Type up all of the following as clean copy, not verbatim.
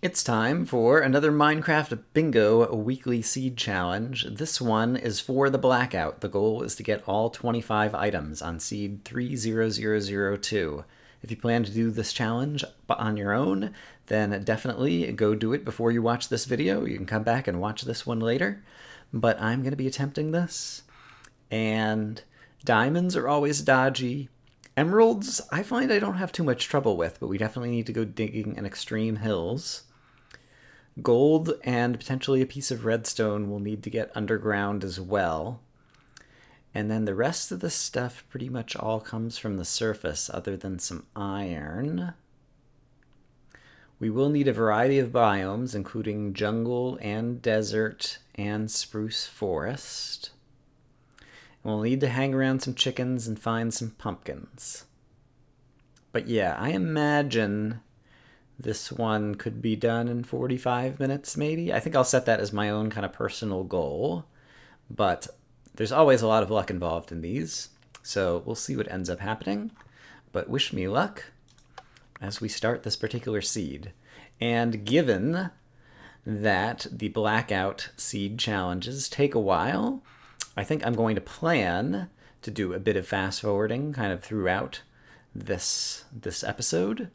It's time for another Minecraft Bingo weekly seed challenge. This one is for the blackout. The goal is to get all 25 items on seed 30002. If you plan to do this challenge on your own, then definitely go do it before you watch this video. You can come back and watch this one later. But I'm going to be attempting this. And diamonds are always dodgy. Emeralds, I find I don't have too much trouble with, but we definitely need to go digging in extreme hills. Gold and potentially a piece of redstone will need to get underground as well. And then the rest of the stuff pretty much all comes from the surface, other than some iron. We will need a variety of biomes, including jungle and desert and spruce forest. And we'll need to hang around some chickens and find some pumpkins. But yeah, I imagine this one could be done in 45 minutes, maybe. I think I'll set that as my own kind of personal goal. But there's always a lot of luck involved in these. So we'll see what ends up happening. But wish me luck as we start this particular seed. And given that the blackout seed challenges take a while, I think I'm going to plan to do a bit of fast forwarding kind of throughout this episode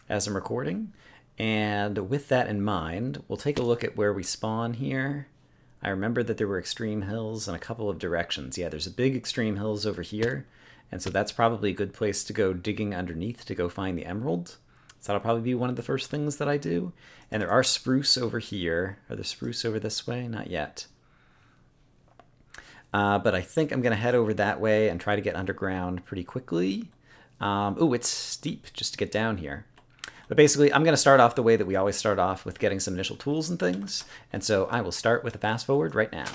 as I'm recording. And with that in mind, we'll take a look at where we spawn here. I remember that there were extreme hills in a couple of directions. Yeah, there's a big extreme hills over here, and so that's probably a good place to go digging underneath to go find the emerald. So that'll probably be one of the first things that I do. And there are spruce over here. Are there spruce over this way? Not yet. But I think I'm going to head over that way and try to get underground pretty quickly. Ooh, it's steep just to get down here. But basically, I'm going to start off the way that we always start off, with getting some initial tools and things. And so I will start with a fast forward right now.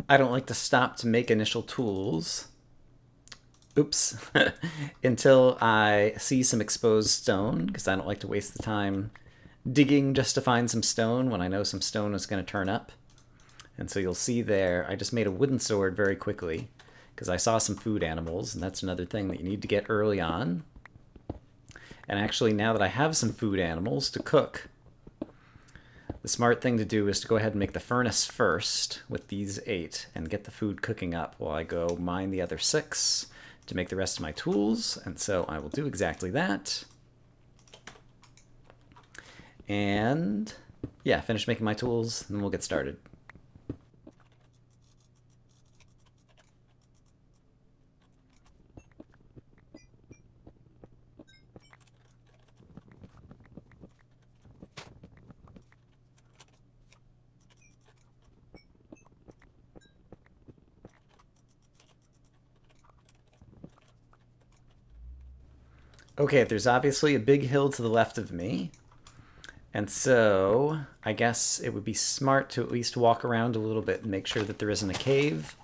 I don't like to stop to make initial tools. Oops. Until I see some exposed stone, because I don't like to waste the time digging just to find some stone when I know some stone is going to turn up. And so you'll see there, I just made a wooden sword very quickly, because I saw some food animals, and that's another thing that you need to get early on. And actually, now that I have some food animals to cook, the smart thing to do is to go ahead and make the furnace first with these 8 and get the food cooking up while I go mine the other 6 to make the rest of my tools. And so I will do exactly that. And yeah, finish making my tools and we'll get started. Okay, there's obviously a big hill to the left of me. And so I guess it would be smart to at least walk around a little bit and make sure that there isn't a cave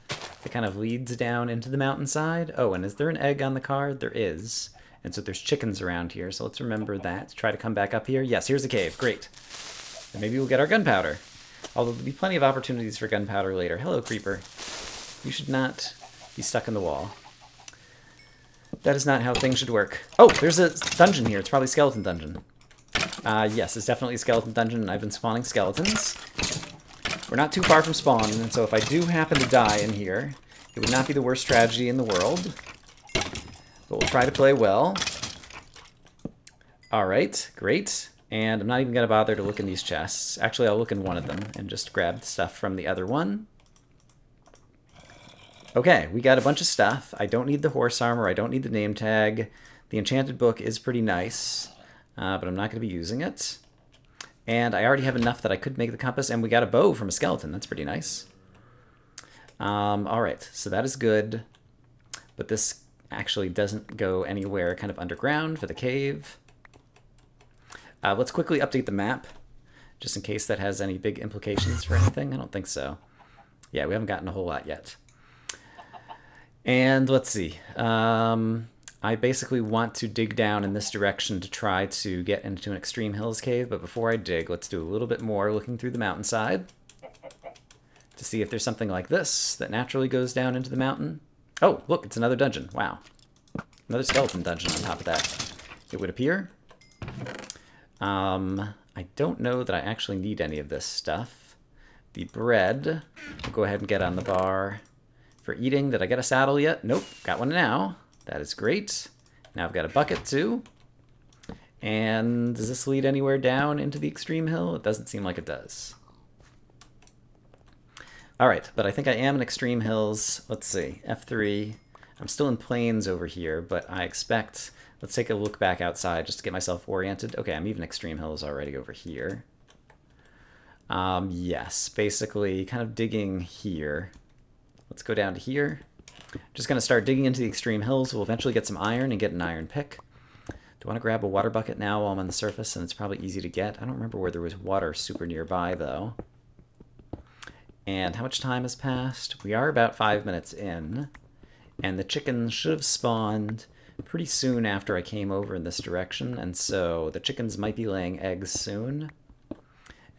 that kind of leads down into the mountainside. Oh, and is there an egg on the card? There is. And so there's chickens around here, so let's remember that. Try to come back up here. Yes, here's a cave. Great. And maybe we'll get our gunpowder. Although there'll be plenty of opportunities for gunpowder later. Hello, creeper. You should not be stuck in the wall. That is not how things should work. Oh, there's a dungeon here. It's probably a skeleton dungeon. Yes, it's definitely a skeleton dungeon, and I've been spawning skeletons. We're not too far from spawn, and so if I do happen to die in here, it would not be the worst tragedy in the world. But we'll try to play well. Alright, great. And I'm not even going to bother to look in these chests. Actually, I'll look in one of them and just grab stuff from the other one. Okay, we got a bunch of stuff. I don't need the horse armor. I don't need the name tag. The enchanted book is pretty nice, but I'm not going to be using it. And I already have enough that I could make the compass, and we got a bow from a skeleton. That's pretty nice. All right, so that is good. But this actually doesn't go anywhere kind of underground for the cave. Let's quickly update the map just in case that has any big implications for anything. I don't think so. Yeah, we haven't gotten a whole lot yet. And let's see. I basically want to dig down in this direction to try to get into an Extreme Hills cave, but before I dig, let's do a little bit more looking through the mountainside to see if there's something like this that naturally goes down into the mountain. Oh, look, it's another dungeon. Wow. Another skeleton dungeon on top of that, it would appear. I don't know that I actually need any of this stuff. The bread, we'll go ahead and get on the bar for eating. Did I get a saddle yet? Nope, got one now. That is great. Now I've got a bucket too. And does this lead anywhere down into the Extreme Hill? It doesn't seem like it does. All right, but I think I am in Extreme Hills. Let's see, F3. I'm still in Plains over here, but I expect, let's take a look back outside just to get myself oriented. Okay, I'm even Extreme Hills already over here. Yes, basically kind of digging here. Let's go down to here. Just going to start digging into the Extreme Hills. We'll eventually get some iron and get an iron pick. Do I want to grab a water bucket now while I'm on the surface? And it's probably easy to get. I don't remember where there was water super nearby, though. And how much time has passed? We are about 5 minutes in. And the chickens should have spawned pretty soon after I came over in this direction. And so the chickens might be laying eggs soon.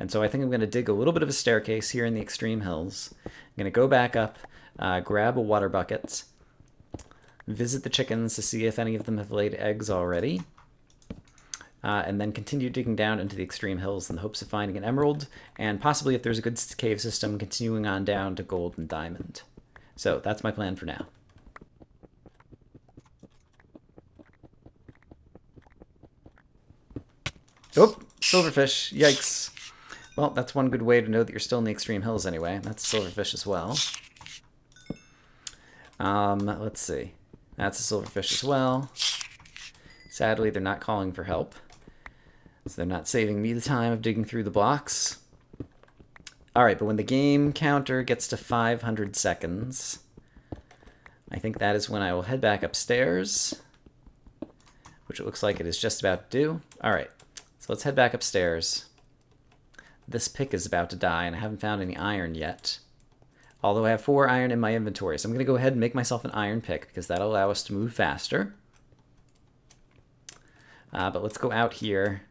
And so I think I'm going to dig a little bit of a staircase here in the Extreme Hills. I'm going to go back up, grab a water bucket, visit the chickens to see if any of them have laid eggs already, and then continue digging down into the Extreme Hills in the hopes of finding an emerald, and possibly, if there's a good cave system, continuing on down to gold and diamond. So that's my plan for now. Oh, silverfish, yikes. Well, that's one good way to know that you're still in the Extreme Hills anyway. That's a silverfish as well. Let's see. That's a silverfish as well. Sadly, they're not calling for help. So they're not saving me the time of digging through the blocks. Alright, but when the game counter gets to 500 seconds, I think that is when I will head back upstairs, which it looks like it is just about to do. Alright, so let's head back upstairs. This pick is about to die, and I haven't found any iron yet. Although I have 4 iron in my inventory, so I'm going to go ahead and make myself an iron pick, because that'll allow us to move faster. But let's go out here.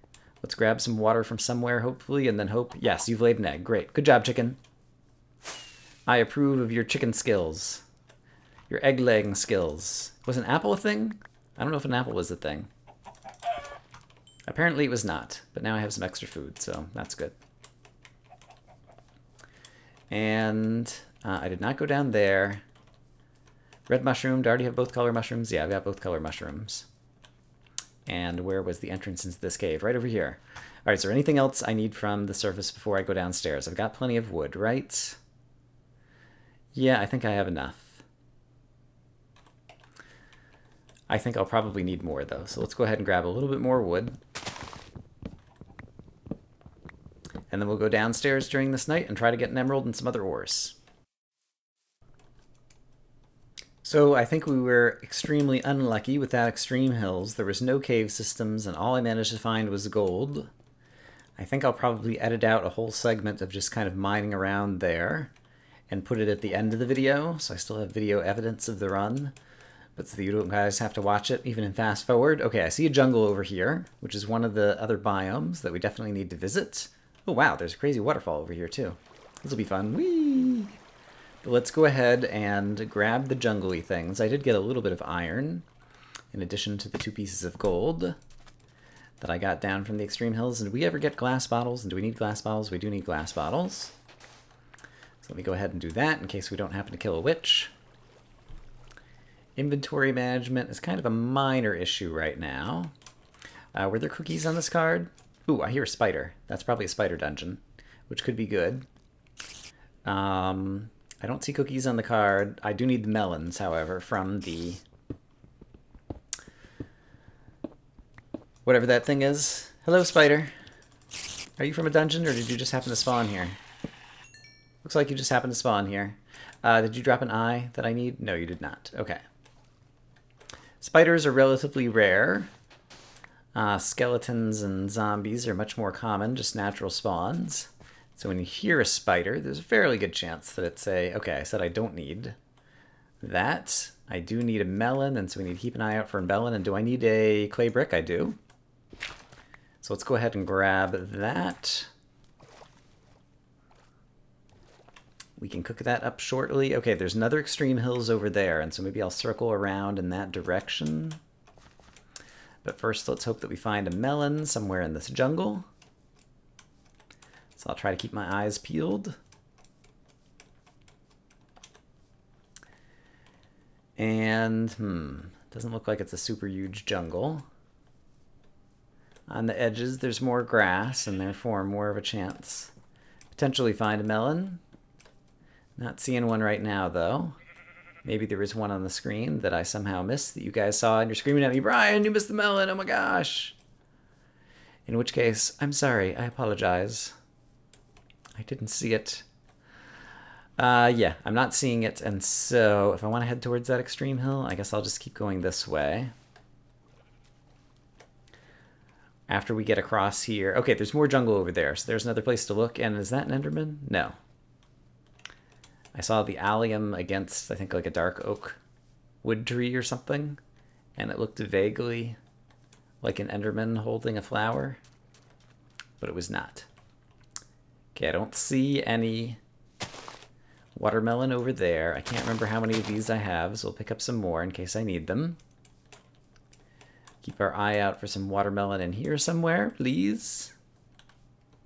Let's grab some water from somewhere, hopefully, and then hope... Yes, you've laid an egg. Great. Good job, chicken. I approve of your chicken skills. Your egg-laying skills. Was an apple a thing? I don't know if an apple was a thing. Apparently it was not, but now I have some extra food, so that's good. And I did not go down there. Red mushroom. Do I already have both color mushrooms? Yeah, I've got both color mushrooms. And where was the entrance into this cave? Right over here. All right, is there anything else I need from the surface before I go downstairs? I've got plenty of wood, right? Yeah, I think I have enough. I think I'll probably need more, though. So let's go ahead and grab a little bit more wood. And then we'll go downstairs during this night and try to get an emerald and some other ores. So I think we were extremely unlucky with that Extreme Hills. There was no cave systems, and all I managed to find was gold. I think I'll probably edit out a whole segment of just kind of mining around there and put it at the end of the video, so I still have video evidence of the run. But so you guys have to watch it, even in fast forward. Okay, I see a jungle over here, which is one of the other biomes that we definitely need to visit. Oh wow, there's a crazy waterfall over here too. This will be fun. Whee! But let's go ahead and grab the jungly things. I did get a little bit of iron, in addition to the 2 pieces of gold that I got down from the Extreme Hills. And did we ever get glass bottles? And do we need glass bottles? We do need glass bottles. So let me go ahead and do that in case we don't happen to kill a witch. Inventory management is kind of a minor issue right now. Were there cookies on this card? Ooh, I hear a spider. That's probably a spider dungeon, which could be good. I don't see cookies on the card. I do need the melons, however, from the... whatever that thing is. Hello, spider. Are you from a dungeon, or did you just happen to spawn here? Looks like you just happened to spawn here. Did you drop an eye that I need? No, you did not. Okay. Spiders are relatively rare. Skeletons and zombies are much more common, just natural spawns. So when you hear a spider, there's a fairly good chance that it's a... Okay, I said I don't need that. I do need a melon, and so we need to keep an eye out for a melon. And do I need a clay brick? I do. So let's go ahead and grab that. We can cook that up shortly. Okay, there's another extreme hills over there, and so maybe I'll circle around in that direction. But first, let's hope that we find a melon somewhere in this jungle. So I'll try to keep my eyes peeled. And, doesn't look like it's a super huge jungle. On the edges, there's more grass, and therefore more of a chance. Potentially find a melon. Not seeing one right now, though. Maybe there was one on the screen that I somehow missed that you guys saw, and you're screaming at me, Brian, you missed the melon, oh my gosh. In which case, I'm sorry, I apologize. I didn't see it. Yeah, I'm not seeing it, and so if I want to head towards that extreme hill, I guess I'll just keep going this way. After we get across here... Okay, there's more jungle over there, so there's another place to look, and is that an Enderman? No. I saw the allium against, I think, like a dark oak wood tree or something, and it looked vaguely like an Enderman holding a flower, but it was not. Okay, I don't see any watermelon over there. I can't remember how many of these I have, so we'll pick up some more in case I need them. Keep our eye out for some watermelon in here somewhere, please.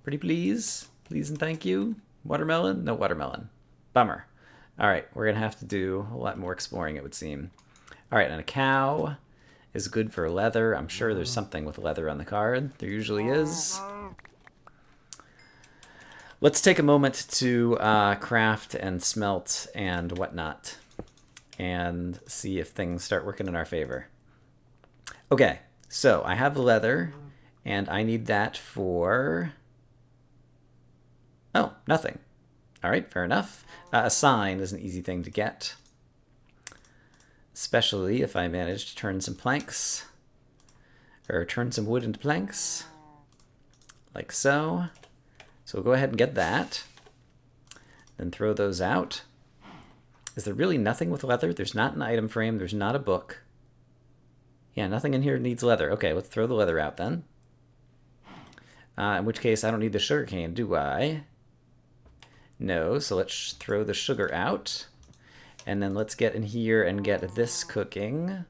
Pretty please. Please and thank you. Watermelon? No watermelon. Bummer. All right, we're going to have to do a lot more exploring, it would seem. All right, and a cow is good for leather. I'm sure there's something with leather on the card. There usually is. Let's take a moment to craft and smelt and whatnot and see if things start working in our favor. Okay, so I have leather, and I need that for... Oh, nothing. All right, fair enough. A sign is an easy thing to get, especially if I manage to turn some planks, or turn some wood into planks, like so. So we'll go ahead and get that, then throw those out. Is there really nothing with leather? There's not an item frame, there's not a book. Yeah, nothing in here needs leather. Okay, let's throw the leather out then. In which case, I don't need the sugarcane, do I? No, so let's throw the sugar out. And then let's get in here and get this cooking.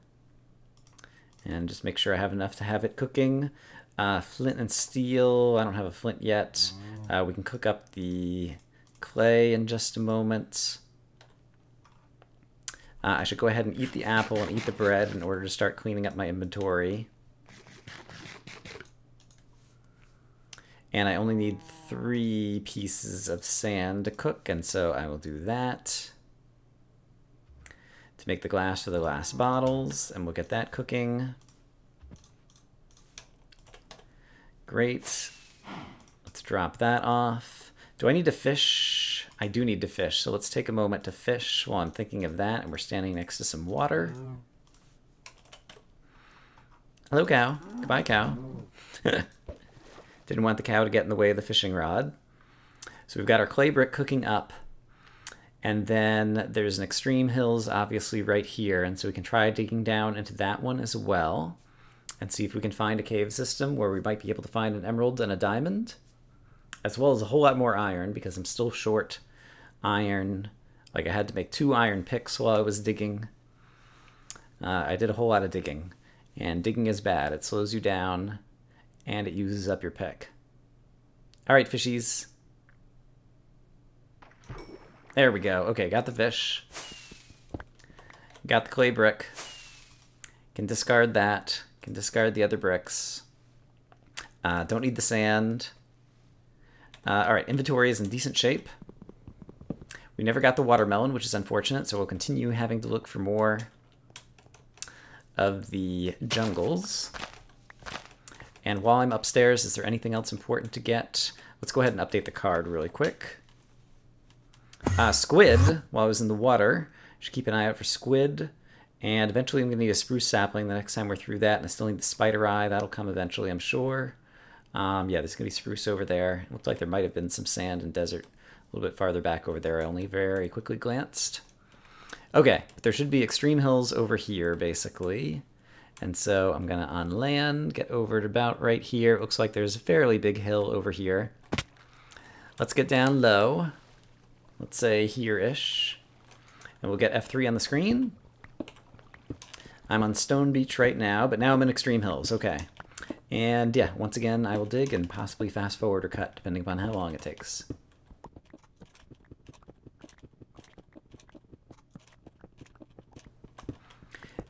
And just make sure I have enough to have it cooking. Flint and steel, I don't have a flint yet. We can cook up the clay in just a moment. I should go ahead and eat the apple and eat the bread in order to start cleaning up my inventory. And I only need 3 pieces of sand to cook, and so I will do that to make the glass for the glass bottles, and we'll get that cooking. Great. Let's drop that off. Do I need to fish? I do need to fish, so let's take a moment to fish while I'm thinking of that, and we're standing next to some water. Hello, cow. Goodbye, cow. Didn't want the cow to get in the way of the fishing rod. So we've got our clay brick cooking up. And then there's an extreme hills, obviously, right here. And so we can try digging down into that one as well. And see if we can find a cave system where we might be able to find an emerald and a diamond. As well as a whole lot more iron, because I'm still short iron. Like, I had to make 2 iron picks while I was digging. I did a whole lot of digging. And digging is bad. It slows you down. And it uses up your pick. All right, fishies. There we go. Okay, got the fish. Got the clay brick. Can discard that. Can discard the other bricks. Don't need the sand. All right, inventory is in decent shape. We never got the watermelon, which is unfortunate, so we'll continue having to look for more of the jungles. And while I'm upstairs, is there anything else important to get? Let's go ahead and update the card really quick. Squid, while I was in the water, should keep an eye out for squid And eventually I'm going to need a spruce sapling the next time we're through that, and I still need the spider eye. That'll come eventually, I'm sure. Yeah, there's going to be spruce over there. It looked like there might have been some sand and desert a little bit farther back over there. I only very quickly glanced. Okay, but there should be extreme hills over here, basically. And so I'm going to on land, get over to about right here. It looks like there's a fairly big hill over here. Let's get down low. Let's say here-ish. And we'll get F3 on the screen. I'm on Stone Beach right now, but now I'm in Extreme Hills. Okay. And yeah, once again, I will dig and possibly fast forward or cut, depending upon how long it takes.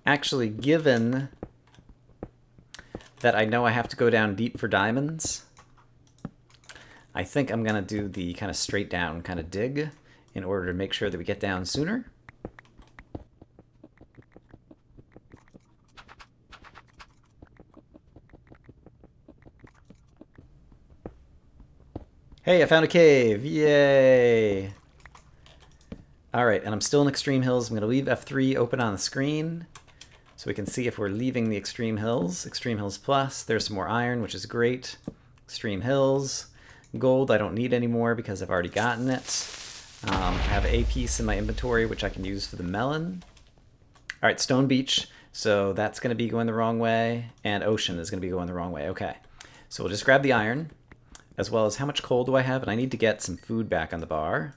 Actually, given that I know I have to go down deep for diamonds, I think I'm going to do the kind of straight down kind of dig in order to make sure that we get down sooner. Hey, I found a cave! Yay! Alright, and I'm still in Extreme Hills. I'm going to leave F3 open on the screen so we can see if we're leaving the Extreme Hills. Extreme Hills Plus. There's some more iron, which is great. Extreme Hills. Gold I don't need anymore because I've already gotten it. I have a piece in my inventory which I can use for the melon. Alright, Stone Beach. So that's going to be going the wrong way. And Ocean is going to be going the wrong way. Okay. So we'll just grab the iron, as well as how much coal do I have? And I need to get some food back on the bar.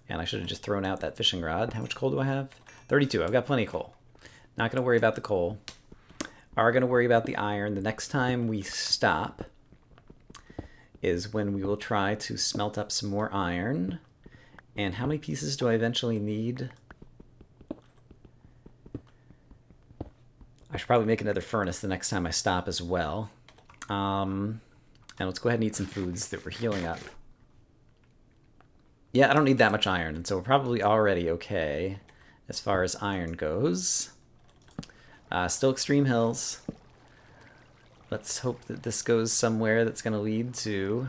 And I should have just thrown out that fishing rod. How much coal do I have? 32. I've got plenty of coal. Not going to worry about the coal. Are going to worry about the iron. The next time we stop is when we will try to smelt up some more iron. And how many pieces do I eventually need? I should probably make another furnace the next time I stop as well. And let's go ahead and eat some foods that we're healing up. Yeah, I don't need that much iron, and so we're probably already okay as far as iron goes. Still Extreme Hills. Let's hope that this goes somewhere that's going to lead to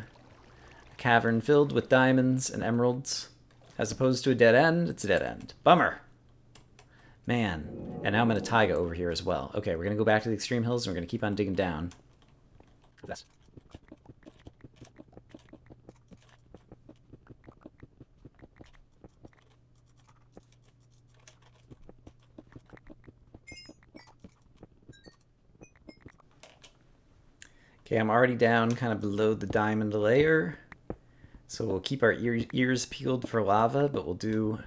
a cavern filled with diamonds and emeralds. As opposed to a dead end, it's a dead end. Bummer! Man. And now I'm in a taiga over here as well. Okay, we're going to go back to the Extreme Hills, and we're going to keep on digging down. That's okay, I'm already down kind of below the diamond layer. So we'll keep our ears peeled for lava, but we'll do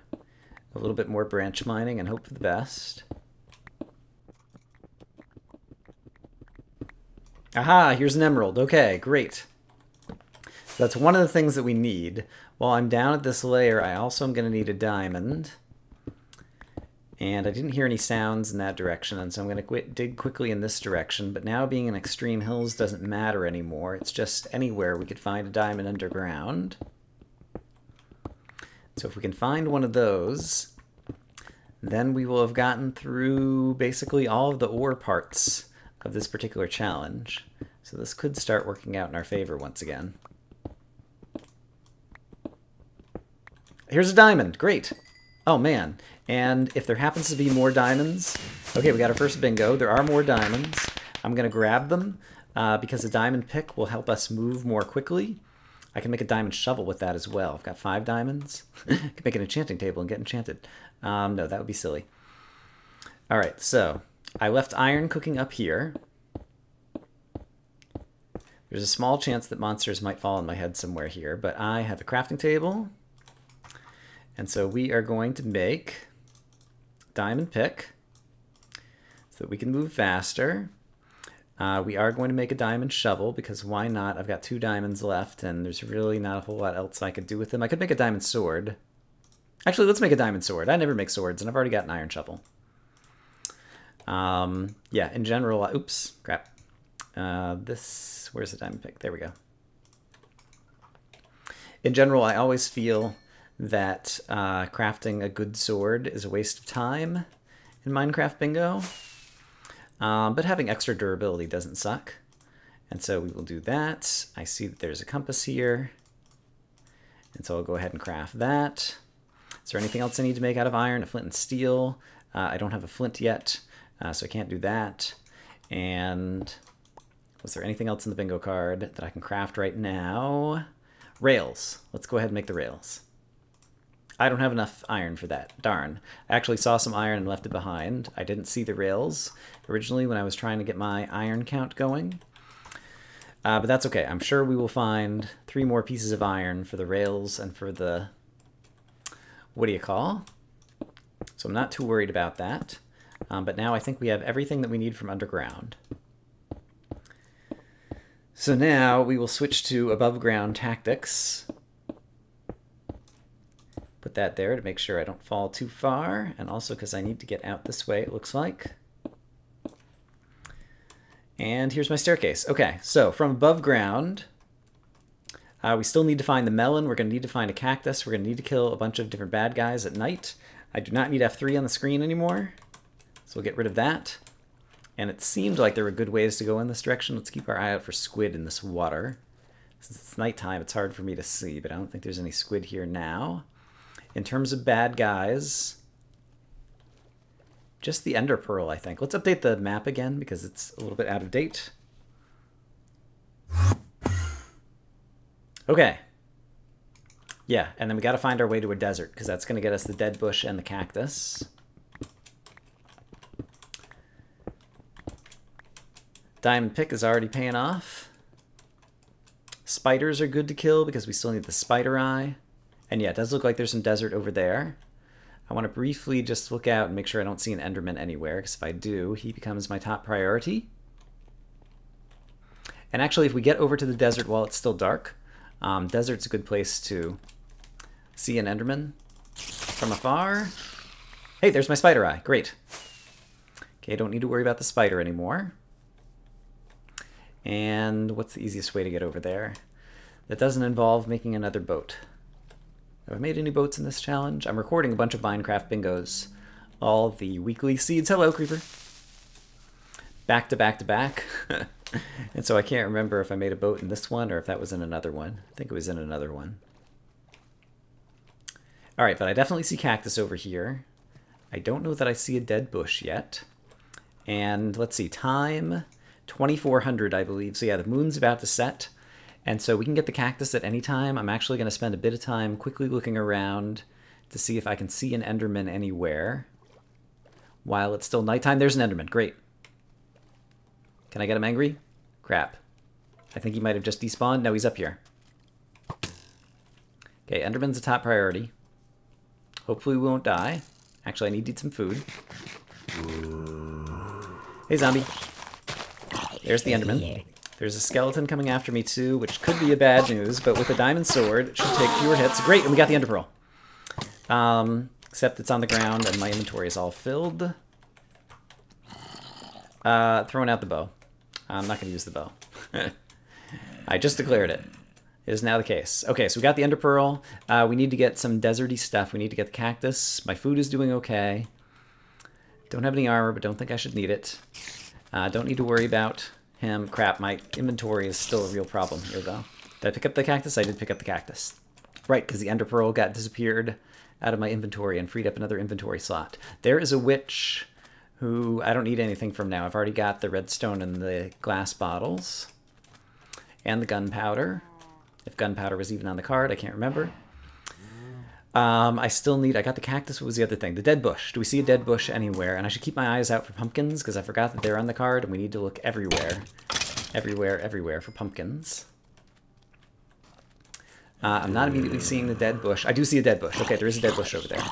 a little bit more branch mining and hope for the best. Aha, here's an emerald. Okay, great. So that's one of the things that we need. While I'm down at this layer, I also am going to need a diamond. And I didn't hear any sounds in that direction, and so I'm going to dig quickly in this direction. But now being in Extreme Hills doesn't matter anymore. It's just anywhere we could find a diamond underground. So if we can find one of those, then we will have gotten through basically all of the ore parts of this particular challenge. So this could start working out in our favor once again. Here's a diamond. Great. Oh, man. And if there happens to be more diamonds... Okay, we got our first bingo. There are more diamonds. I'm going to grab them because a diamond pick will help us move more quickly. I can make a diamond shovel with that as well. I've got 5 diamonds. I can make an enchanting table and get enchanted. No, that would be silly. All right, so I left iron cooking up here. There's a small chance that monsters might fall on my head somewhere here, but I have a crafting table. And so we are going to make diamond pick so that we can move faster. We are going to make a diamond shovel because why not? I've got 2 diamonds left and there's really not a whole lot else I could do with them. I could make a diamond sword. Actually, let's make a diamond sword. I never make swords and I've already got an iron shovel. Yeah, in general, oops, crap. Where's the diamond pick? There we go. In general, I always feel that crafting a good sword is a waste of time in Minecraft Bingo. But having extra durability doesn't suck. And so we will do that. I see that there's a compass here. And so I'll go ahead and craft that. Is there anything else I need to make out of iron? A flint and steel. I don't have a flint yet, so I can't do that. And was there anything else in the bingo card that I can craft right now? Rails. Let's go ahead and make the rails. I don't have enough iron for that. Darn. I actually saw some iron and left it behind. I didn't see the rails originally when I was trying to get my iron count going. But that's okay. I'm sure we will find 3 more pieces of iron for the rails and for the... what do you call? So I'm not too worried about that. But now I think we have everything that we need from underground. So now we will switch to above ground tactics. Put that there to make sure I don't fall too far, and also because I need to get out this way, it looks like. And here's my staircase. Okay, so from above ground, we still need to find the melon. We're going to need to find a cactus. We're going to need to kill a bunch of different bad guys at night. I do not need F3 on the screen anymore, so we'll get rid of that. And it seemed like there were good ways to go in this direction. Let's keep our eye out for squid in this water. Since it's nighttime, it's hard for me to see, but I don't think there's any squid here now. In terms of bad guys, just the ender pearl, I think. Let's update the map again because it's a little bit out of date. Okay. Yeah, and then we got to find our way to a desert because that's going to get us the dead bush and the cactus. Diamond pick is already paying off. Spiders are good to kill because we still need the spider eye. And yeah, it does look like there's some desert over there. I want to briefly just look out and make sure I don't see an enderman anywhere, because if I do, he becomes my top priority. And actually, if we get over to the desert while it's still dark, desert's a good place to see an enderman from afar. Hey, there's my spider eye. Great. Okay, don't need to worry about the spider anymore. And what's the easiest way to get over there? That doesn't involve making another boat. Have I made any boats in this challenge? I'm recording a bunch of Minecraft bingos. All the weekly seeds. Hello, creeper. Back to back to back. And so I can't remember if I made a boat in this one or if that was in another one. I think it was in another one. All right, but I definitely see cactus over here. I don't know that I see a dead bush yet. And let's see, time 2400, I believe. So yeah, the moon's about to set. And so we can get the cactus at any time. I'm actually going to spend a bit of time quickly looking around to see if I can see an enderman anywhere. While it's still nighttime, there's an enderman. Great. Can I get him angry? Crap. I think he might have just despawned. No, he's up here. Okay, enderman's a top priority. Hopefully we won't die. Actually, I need to eat some food. Hey, zombie. There's the enderman. There's a skeleton coming after me too, which could be a bad news, but with a diamond sword, it should take fewer hits. Great, and we got the ender pearl. Except it's on the ground and my inventory is all filled. Throwing out the bow. I'm not going to use the bow. I just declared it. It is now the case. Okay, so we got the ender pearl. We need to get some deserty stuff. We need to get the cactus. My food is doing okay. Don't have any armor, but don't think I should need it. Don't need to worry about him. Crap, my inventory is still a real problem here, though. Did I pick up the cactus? I did pick up the cactus. Right, because the ender pearl got disappeared out of my inventory and freed up another inventory slot. There is a witch who I don't need anything from now. I've already got the redstone and the glass bottles. And the gunpowder. If gunpowder was even on the card, I can't remember. I still need... I got the cactus. What was the other thing? The dead bush. Do we see a dead bush anywhere? And I should keep my eyes out for pumpkins, because I forgot that they're on the card, and we need to look everywhere. Everywhere for pumpkins. I'm not immediately seeing the dead bush. I do see a dead bush. Okay, there is a dead bush over there.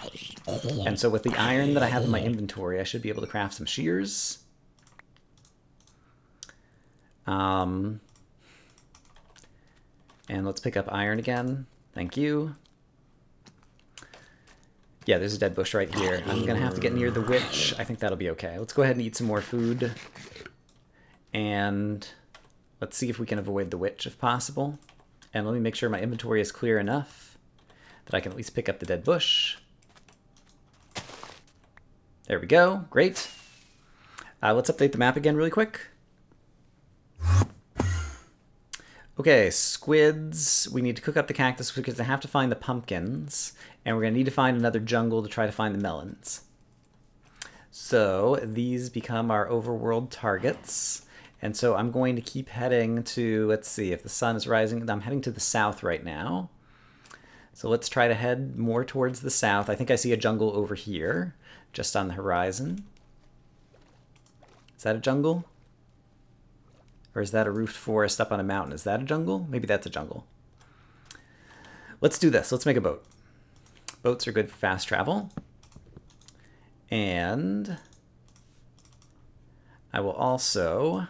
And so with the iron that I have in my inventory, I should be able to craft some shears. And let's pick up iron again. Thank you. Yeah, there's a dead bush right here. I'm going to have to get near the witch. I think that'll be okay. Let's go ahead and eat some more food. And let's see if we can avoid the witch if possible. And let me make sure my inventory is clear enough that I can at least pick up the dead bush. There we go. Great. Let's update the map again really quick. Okay, squids. We need to cook up the cactus because I have to find the pumpkins. And we're going to need to find another jungle to try to find the melons. So these become our overworld targets. And so I'm going to keep heading to, let's see, if the sun is rising, I'm heading to the south right now. So let's try to head more towards the south. I think I see a jungle over here, just on the horizon. Is that a jungle? Or is that a roofed forest up on a mountain? Is that a jungle? Maybe that's a jungle. Let's do this. Let's make a boat. Boats are good for fast travel. And I will also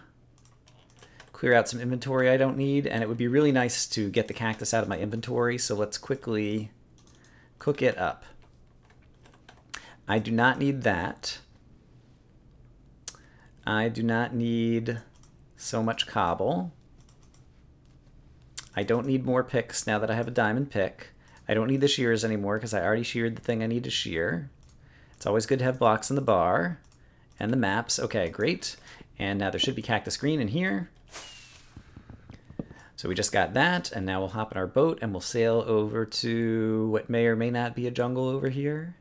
clear out some inventory I don't need, and it would be really nice to get the cactus out of my inventory, so let's quickly cook it up. I do not need that. I do not need so much cobble. I don't need more picks now that I have a diamond pick. I don't need the shears anymore because I already sheared the thing I need to shear. It's always good to have blocks in the bar. And the maps. Okay, great. And now there should be cactus green in here. So we just got that, and now we'll hop in our boat and we'll sail over to what may or may not be a jungle over here.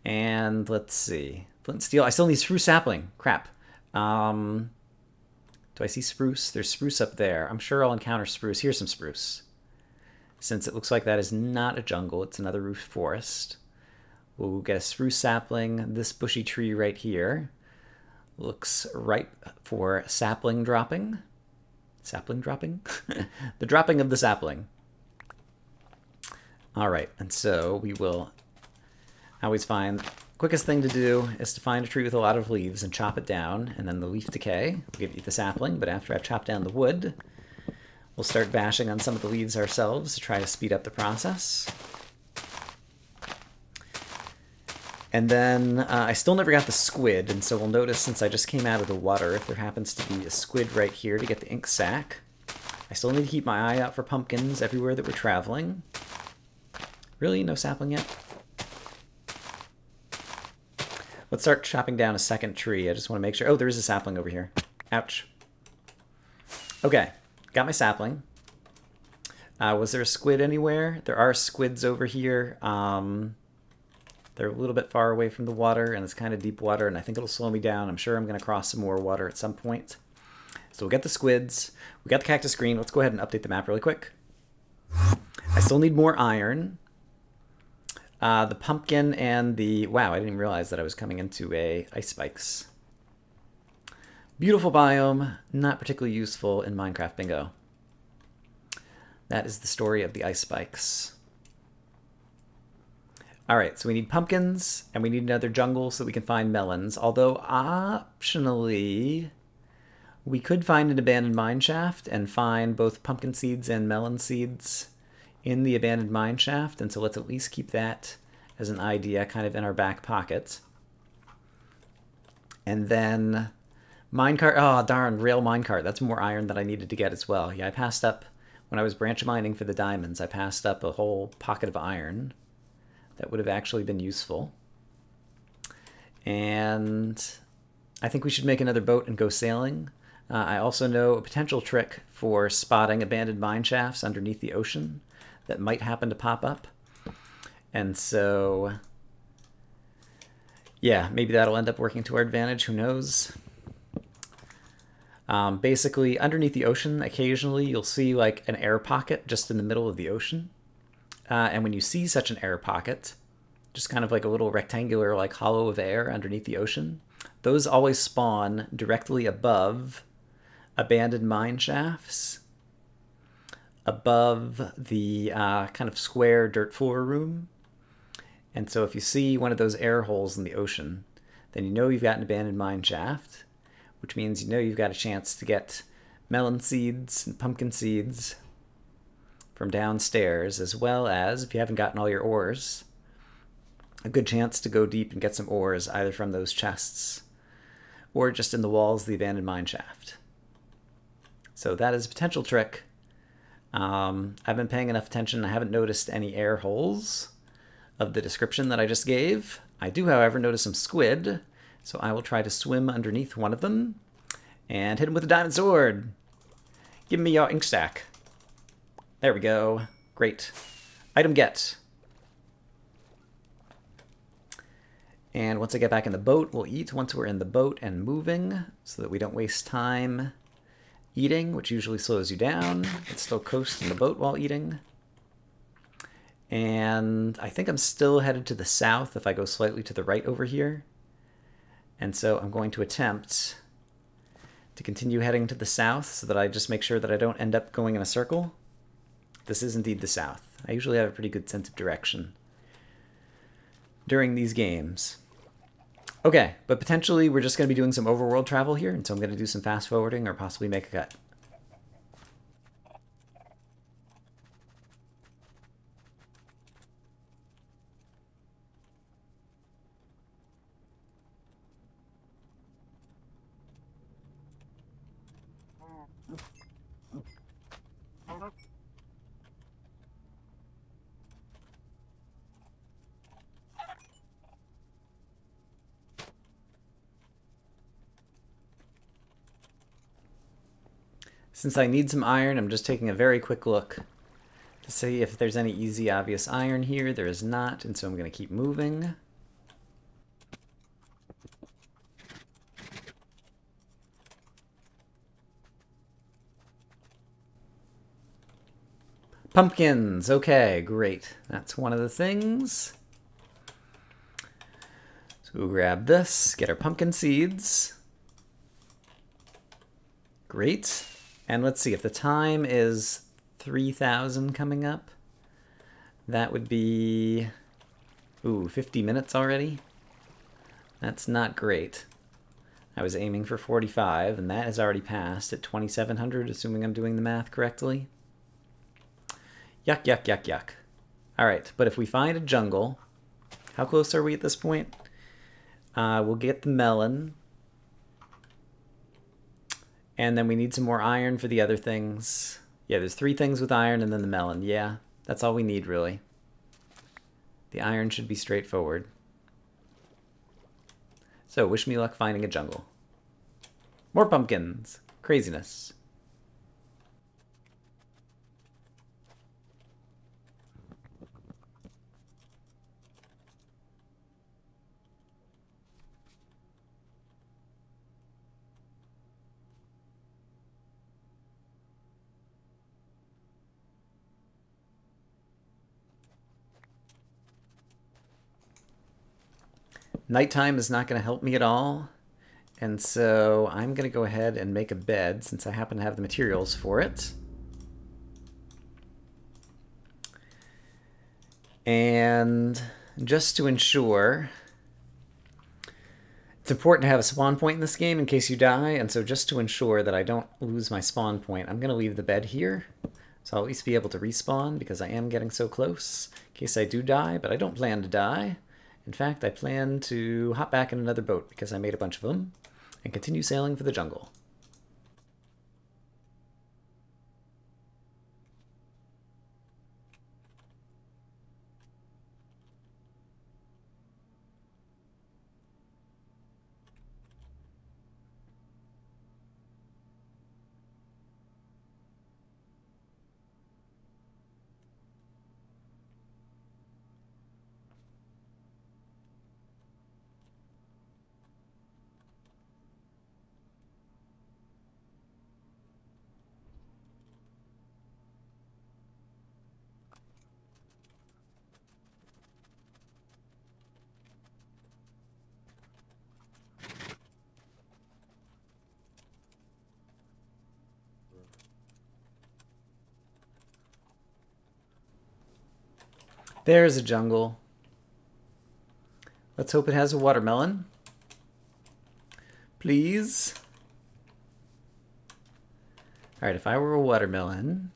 And let's see. Flint and steel. I still need spruce sapling. Crap. Do I see spruce? There's spruce up there. I'm sure I'll encounter spruce. Here's some spruce. Since it looks like that is not a jungle, it's another roofed forest. We'll get a spruce sapling. This bushy tree right here looks ripe for sapling dropping. Sapling dropping? The dropping of the sapling. All right, and so we will always find, quickest thing to do is to find a tree with a lot of leaves and chop it down, and then the leaf decay will give you the sapling, but after I've chopped down the wood, we'll start bashing on some of the leaves ourselves to try to speed up the process. And then I still never got the squid, and so we'll notice since I just came out of the water, if there happens to be a squid right here to get the ink sac. I still need to keep my eye out for pumpkins everywhere that we're traveling. Really? No sapling yet? Let's start chopping down a second tree. I just want to make sure. Oh, there is a sapling over here. Ouch. Okay, got my sapling. Was there a squid anywhere? There are squids over here. They're a little bit far away from the water, and it's kind of deep water, and I think it'll slow me down. I'm sure I'm going to cross some more water at some point. So we'll get the squids. We got the cactus green. Let's go ahead and update the map really quick. I still need more iron. The pumpkin and the... Wow, I didn't even realize that I was coming into a ice spikes. Beautiful biome, not particularly useful in Minecraft Bingo. That is the story of the ice spikes. Alright, so we need pumpkins, and we need another jungle so we can find melons. Although, optionally, we could find an abandoned mine shaft and find both pumpkin seeds and melon seeds in the abandoned mine shaft, and so let's at least keep that as an idea kind of in our back pocket. And then minecart, oh darn, rail minecart, that's more iron than I needed to get as well. Yeah, I passed up, when I was branch mining for the diamonds, I passed up a whole pocket of iron. That would have actually been useful. And I think we should make another boat and go sailing. I also know a potential trick for spotting abandoned mine shafts underneath the ocean that might happen to pop up. And so, yeah, maybe that'll end up working to our advantage, who knows. Basically, underneath the ocean, occasionally you'll see like an air pocket just in the middle of the ocean. And when you see such an air pocket, just kind of like a little rectangular like hollow of air underneath the ocean, those always spawn directly above abandoned mine shafts, above the kind of square dirt floor room. And so if you see one of those air holes in the ocean, then you know you've got an abandoned mine shaft, which means you know you've got a chance to get melon seeds and pumpkin seeds from downstairs, as well as, if you haven't gotten all your ores, a good chance to go deep and get some ores either from those chests or just in the walls of the abandoned mine shaft. So that is a potential trick. I've been paying enough attention. I haven't noticed any air holes of the description that I just gave. I do, however, notice some squid, so I will try to swim underneath one of them and hit him with a diamond sword. Give me your ink stack. There we go. Great. Item get. And once I get back in the boat, we'll eat once we're in the boat and moving so that we don't waste time eating, which usually slows you down. It's still coast in the boat while eating. And I think I'm still headed to the south if I go slightly to the right over here. And so I'm going to attempt to continue heading to the south so that I just make sure that I don't end up going in a circle. This is indeed the south. I usually have a pretty good sense of direction during these games. Okay, but potentially we're just going to be doing some overworld travel here, and so I'm going to do some fast forwarding or possibly make a cut. Since I need some iron, I'm just taking a very quick look to see if there's any easy, obvious iron here. There is not, and so I'm going to keep moving. Pumpkins! Okay, great. That's one of the things. So we'll grab this, get our pumpkin seeds. Great. And let's see, if the time is 3,000 coming up, that would be, 50 minutes already? That's not great. I was aiming for 45, and that has already passed at 2,700, assuming I'm doing the math correctly. Yuck, yuck, yuck, yuck. All right, but if we find a jungle, how close are we at this point? We'll get the melon. And then we need some more iron for the other things. Yeah, there's 3 things with iron and then the melon. Yeah, that's all we need, really. The iron should be straightforward. So, wish me luck finding a jungle. More pumpkins. Craziness. Nighttime is not going to help me at all, and so I'm going to go ahead and make a bed since I happen to have the materials for it. And just to ensure, it's important to have a spawn point in this game in case you die, and so just to ensure that I don't lose my spawn point, I'm going to leave the bed here. So I'll at least be able to respawn because I am getting so close in case I do die, but I don't plan to die. In fact, I plan to hop back in another boat because I made a bunch of them and continue sailing for the jungle. There's a jungle. Let's hope it has a watermelon. Please. Alright, if I were a watermelon,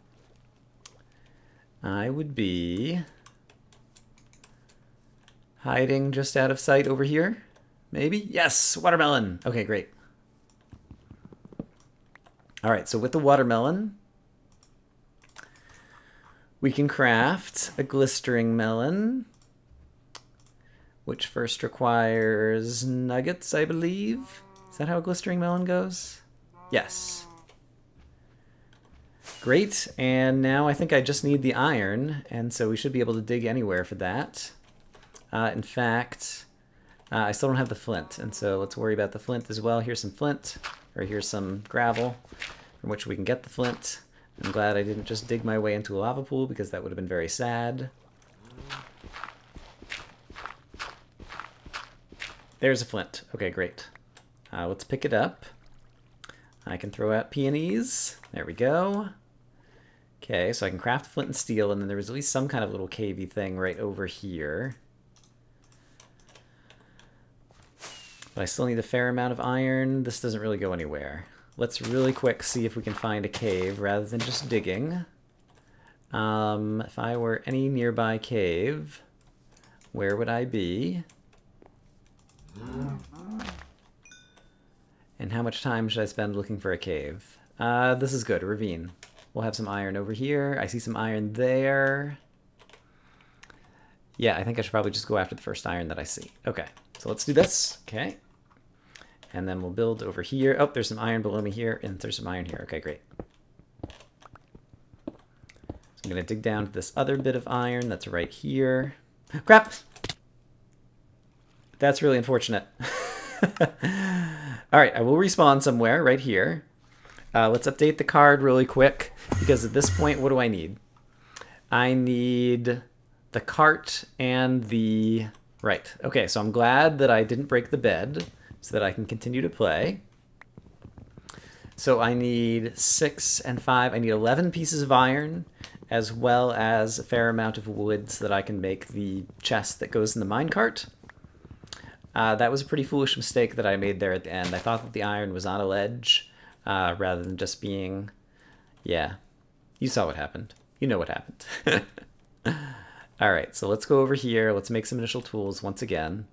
I would be hiding just out of sight over here. Maybe? Yes! Watermelon! Okay, great. Alright, so with the watermelon, we can craft a glistering melon, which first requires nuggets, I believe. Is that how a glistering melon goes? Yes. Great, and now I think I just need the iron, and so we should be able to dig anywhere for that. In fact, I still don't have the flint, and so let's worry about the flint as well. Here's some flint, or here's some gravel from which we can get the flint. I'm glad I didn't just dig my way into a lava pool because that would have been very sad. There's a flint. Okay, great. Let's pick it up. I can throw out peonies. There we go. Okay, so I can craft flint and steel, and then there was at least some kind of little cavey thing right over here. But I still need a fair amount of iron. This doesn't really go anywhere. Let's really quick see if we can find a cave rather than just digging. If I were any nearby cave, where would I be? And how much time should I spend looking for a cave? This is good, a ravine. We'll have some iron over here. I see some iron there. Yeah, I think I should probably just go after the first iron that I see. Okay, so let's do this. Okay. And then we'll build over here. Oh, there's some iron below me here, and there's some iron here. Okay, great. So I'm going to dig down to this other bit of iron that's right here. Crap! That's really unfortunate. All right, I will respawn somewhere right here. Let's update the card really quick, because at this point, what do I need? I need the cart and the... Right. Okay, so I'm glad that I didn't break the bed so that I can continue to play. So I need 6 and 5. I need 11 pieces of iron, as well as a fair amount of wood so that I can make the chest that goes in the minecart. That was a pretty foolish mistake that I made there at the end. I thought that the iron was on a ledge, rather than just being... Yeah, you saw what happened. You know what happened. Alright, so let's go over here. Let's make some initial tools once again.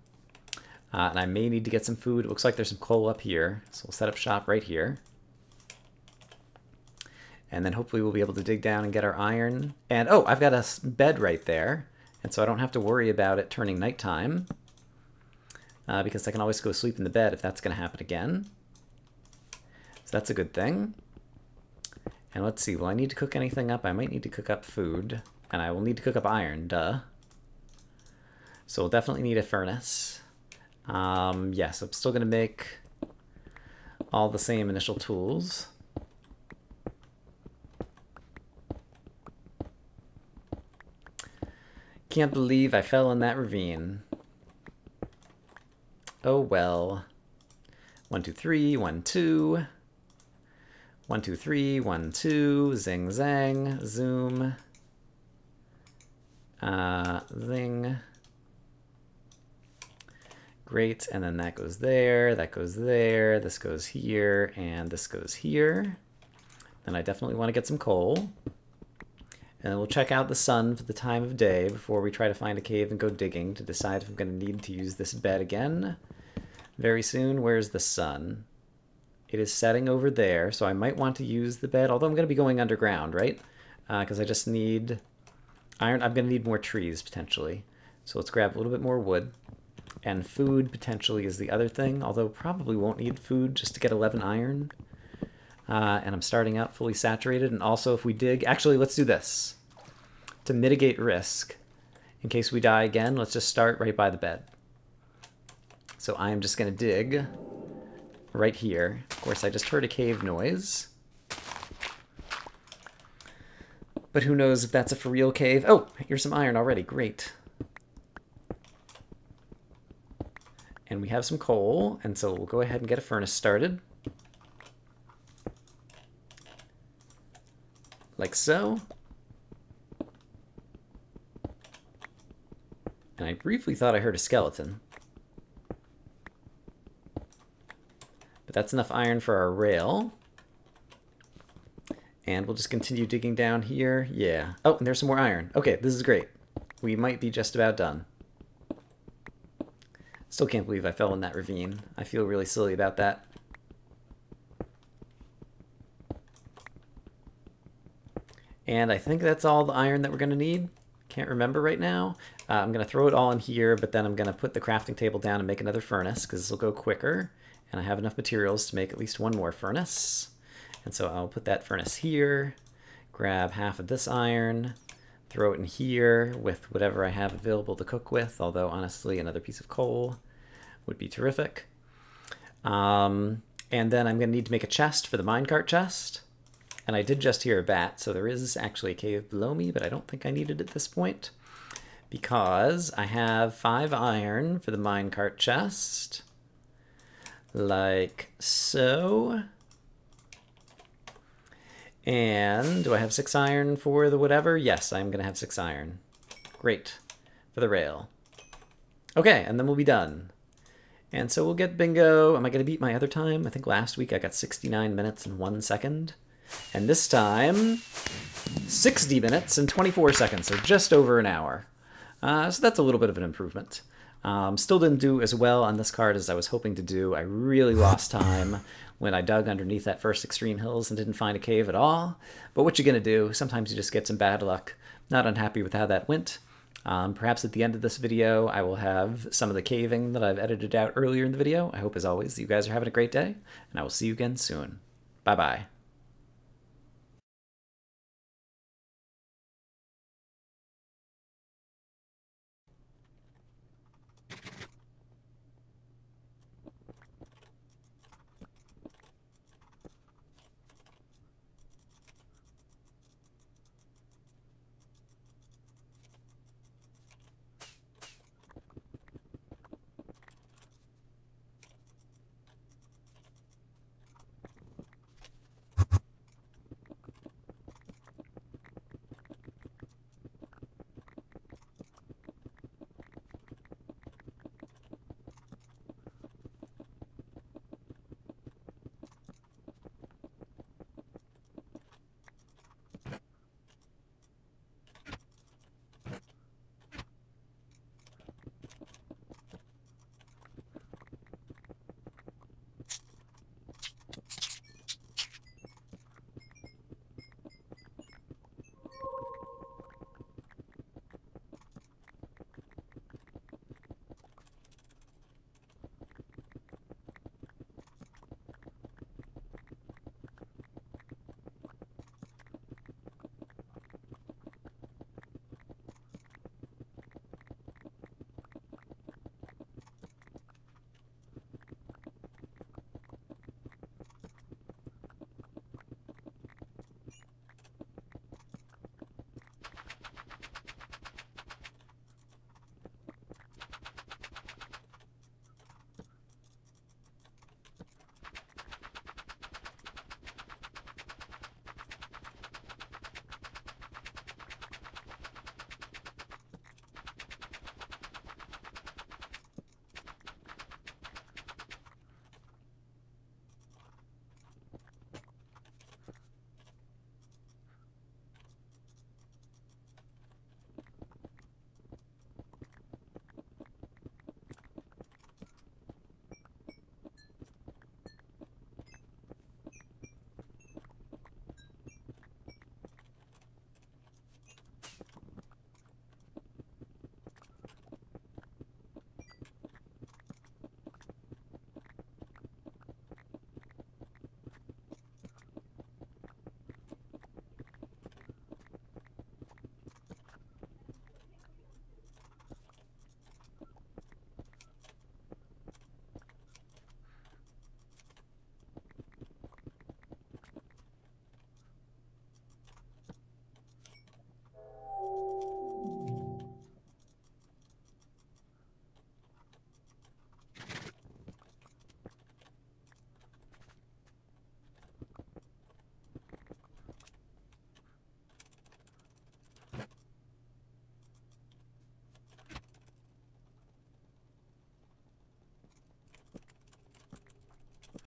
And I may need to get some food. It looks like there's some coal up here, so we'll set up shop right here. And then hopefully we'll be able to dig down and get our iron. And, oh, I've got a bed right there, and so I don't have to worry about it turning nighttime. Because I can always go sleep in the bed if that's going to happen again. So that's a good thing. And let's see, will I need to cook anything up? I might need to cook up food. And I will need to cook up iron, duh. So we'll definitely need a furnace. Yes, I'm still going to make all the same initial tools. Can't believe I fell in that ravine. Oh well. 1, 2, 3, 1, 2. 1, 2, 3, 1, 2. Zing, zang, zoom. Zing. Great, and then that goes there, that goes there, this goes here, and this goes here. Then I definitely want to get some coal. And then we'll check out the sun for the time of day before we try to find a cave and go digging to decide if I'm going to need to use this bed again very soon. Where's the sun? It is setting over there, so I might want to use the bed, although I'm going to be going underground, right? Because I just need iron. I'm going to need more trees, potentially. So let's grab a little bit more wood. And food, potentially, is the other thing, although probably won't need food just to get 11 iron. And I'm starting out fully saturated, and also if we dig... Actually, let's do this. To mitigate risk, in case we die again, let's just start right by the bed. So I'm just going to dig right here. Of course, I just heard a cave noise. But who knows if that's a for real cave. Oh, here's some iron already. Great. And we have some coal, and so we'll go ahead and get a furnace started. Like so. And I briefly thought I heard a skeleton. But that's enough iron for our rail. And we'll just continue digging down here. Yeah. Oh, and there's some more iron. Okay, this is great. We might be just about done. Still can't believe I fell in that ravine. I feel really silly about that. And I think that's all the iron that we're going to need. Can't remember right now. I'm going to throw it all in here, but then I'm going to put the crafting table down and make another furnace, because this will go quicker. And I have enough materials to make at least one more furnace. And so I'll put that furnace here, grab half of this iron, throw it in here with whatever I have available to cook with, although honestly another piece of coal would be terrific. And then I'm going to need to make a chest for the minecart chest. And I did just hear a bat, so there is actually a cave below me, but I don't think I need it at this point, because I have 5 iron for the minecart chest, like so. And do I have 6 iron for the whatever? Yes, I'm going to have 6 iron. Great. For the rail. Okay, and then we'll be done. And so we'll get bingo. Am I going to beat my other time? I think last week I got 69 minutes and 1 second. And this time, 60 minutes and 24 seconds, so just over an hour. So that's a little bit of an improvement. Still didn't do as well on this card as I was hoping to do. I really lost time when I dug underneath that first extreme hills and didn't find a cave at all. But what you gonna do? Sometimes you just get some bad luck. Not unhappy with how that went. Perhaps at the end of this video, I will have some of the caving that I've edited out earlier in the video. I hope, as always, you guys are having a great day, and I will see you again soon. Bye-bye.